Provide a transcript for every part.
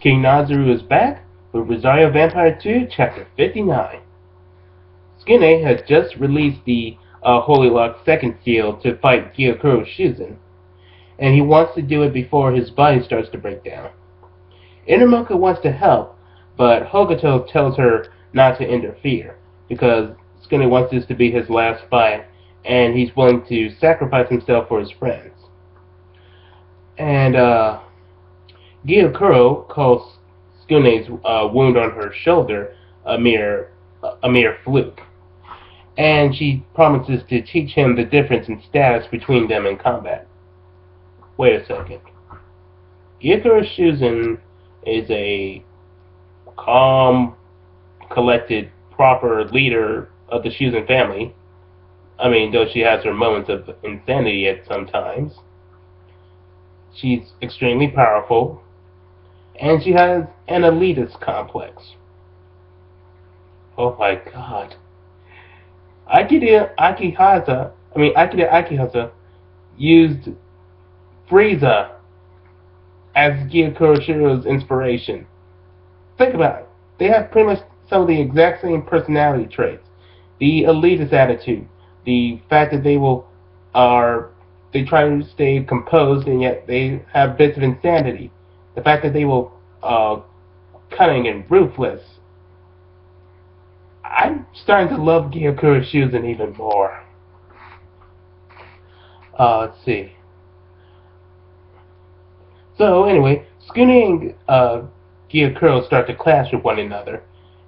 King Nazaru is back with Rosario Vampire 2, Chapter 59. Skune has just released the Holy Lock second seal to fight Gyokuro Shuzen, and he wants to do it before his body starts to break down. Inamoka wants to help, but Hogato tells her not to interfere, because Skune wants this to be his last fight, and he's willing to sacrifice himself for his friends. And Gyokuro calls Skune's wound on her shoulder a mere fluke, and she promises to teach him the difference in status between them in combat. Wait a second. Gyokuro Shuzen is a calm, collected, proper leader of the Shuzen family. I mean, though she has her moments of insanity at some times. She's extremely powerful, and she has an elitist complex. Oh my god. Akira Akihasa used Frieza as Gyokuro Shiro's inspiration. Think about it. They have pretty much some of the exact same personality traits. The elitist attitude, the fact that they try to stay composed and yet they have bits of insanity. The fact that they will cunning and ruthless. I'm starting to love Gyokuro Shuzen even more. Let's see. So anyway, Skune and Gyokuro start to clash with one another,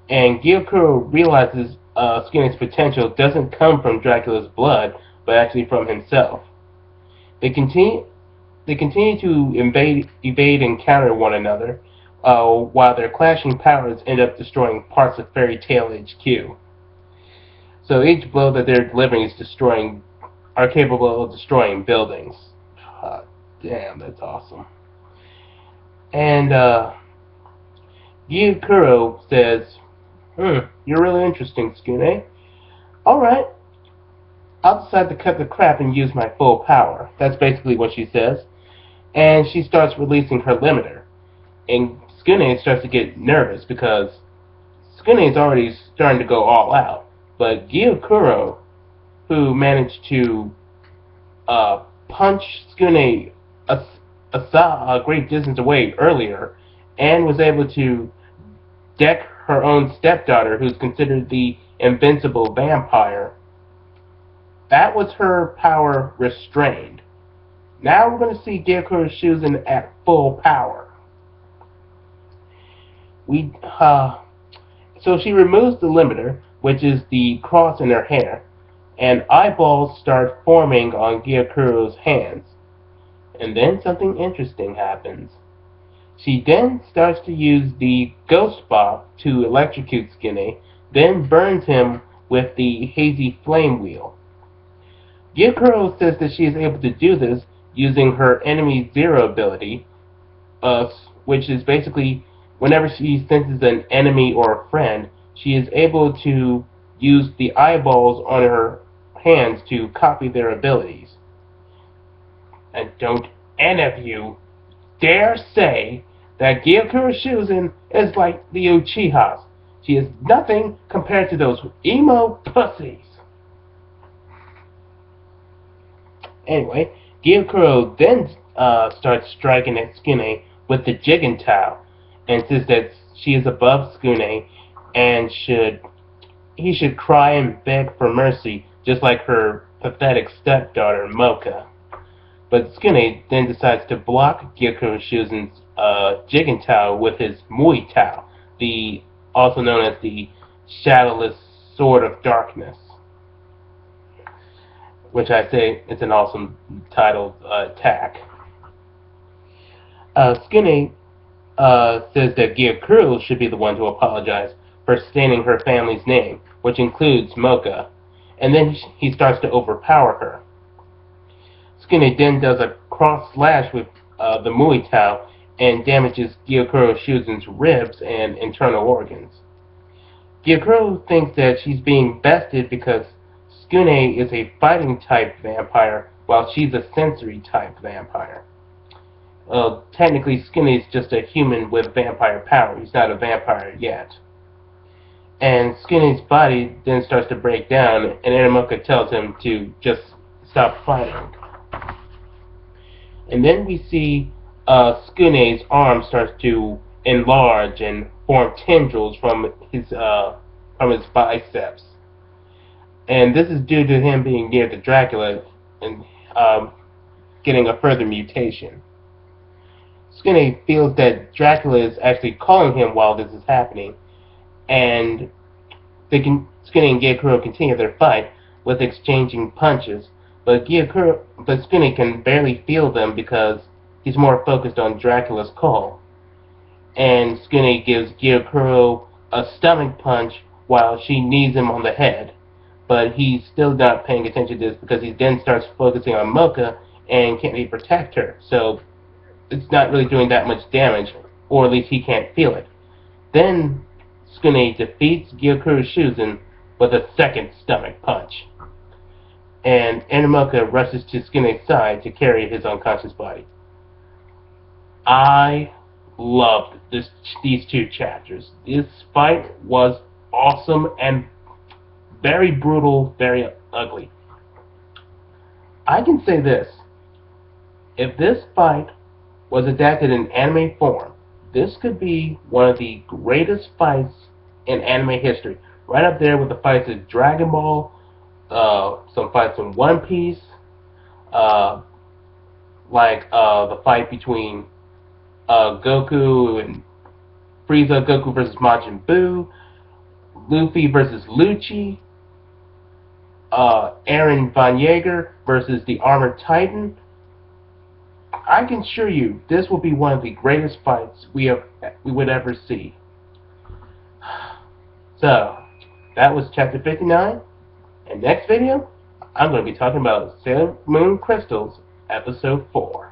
and Gyokuro realizes Skune's potential doesn't come from Dracula's blood, but actually from himself. They continue to evade and counter one another, while their clashing powers end up destroying parts of Fairy Tail HQ. So each blow that they're delivering are capable of destroying buildings. Damn, that's awesome. And Gyokuro says, you're really interesting, Skune. Alright, I'll decide to cut the crap and use my full power. That's basically what she says. And she starts releasing her limiter. And Skune starts to get nervous because Skune is already starting to go all out. But Gyokuro, who managed to punch Skune a great distance away earlier, and was able to deck her own stepdaughter, who's considered the invincible vampire, that was her power restrained. Now we're going to see Gyokuro Shuzen at full power. So she removes the limiter, which is the cross in her hair, and eyeballs start forming on Gyokuro's hands. And then something interesting happens. She then starts to use the ghost bomb to electrocute Skune, then burns him with the hazy flame wheel. Gyokuro says that she is able to do this using her enemy zero ability, which is basically whenever she senses an enemy or a friend, she is able to use the eyeballs on her hands to copy their abilities. And don't any of you dare say that Gyokuro Shuzen is like the Uchihas. She is nothing compared to those emo pussies. Anyway, Gyokuro then starts striking at Skune with the Jigentao, and says that she is above Skune and he should cry and beg for mercy, just like her pathetic stepdaughter Mocha. But Skune then decides to block Gyokuro Shuzen's Jigentao with his Mui Tao, also known as the Shadowless Sword of Darkness, which I say is an awesome title attack. Skune says that Gyokuro should be the one to apologize for staining her family's name, which includes Mocha, and then he starts to overpower her. Skune then does a cross slash with the Mui Tao and damages Gyokuro Shuzen's ribs and internal organs. Gyokuro thinks that she's being bested because Skune is a fighting type vampire while she's a sensory type vampire. Technically, Skinny's just a human with vampire power. He's not a vampire yet. And Skinny's body then starts to break down, and Anamoka tells him to just stop fighting. And then we see Skinny's arm starts to enlarge and form tendrils from his biceps. And this is due to him being near the Dracula and getting a further mutation. Skinny feels that Dracula is actually calling him while this is happening, and Skinny and Gyokuro continue their fight with exchanging punches, but Skinny can barely feel them because he's more focused on Dracula's call. And Skinny gives Gyokuro a stomach punch while she knees him on the head, but he's still not paying attention to this because he then starts focusing on Mocha and can't really protect her, so it's not really doing that much damage, or at least he can't feel it. Then Skinny defeats Gyokuro Shuzen with a second stomach punch, and Anamoka rushes to Skinny's side to carry his unconscious body. I loved these two chapters. This fight was awesome and very brutal, very ugly. I can say this. If this fight was adapted in anime form, this could be one of the greatest fights in anime history. Right up there with the fights of Dragon Ball, some fights in One Piece, the fight between Goku and Frieza, Goku versus Majin Buu, Luffy versus Lucci, Eren Von Jaeger versus the Armored Titan. I can assure you, this will be one of the greatest fights we would ever see. So, that was chapter 59. And next video, I'm going to be talking about Sailor Moon Crystals, episode 4.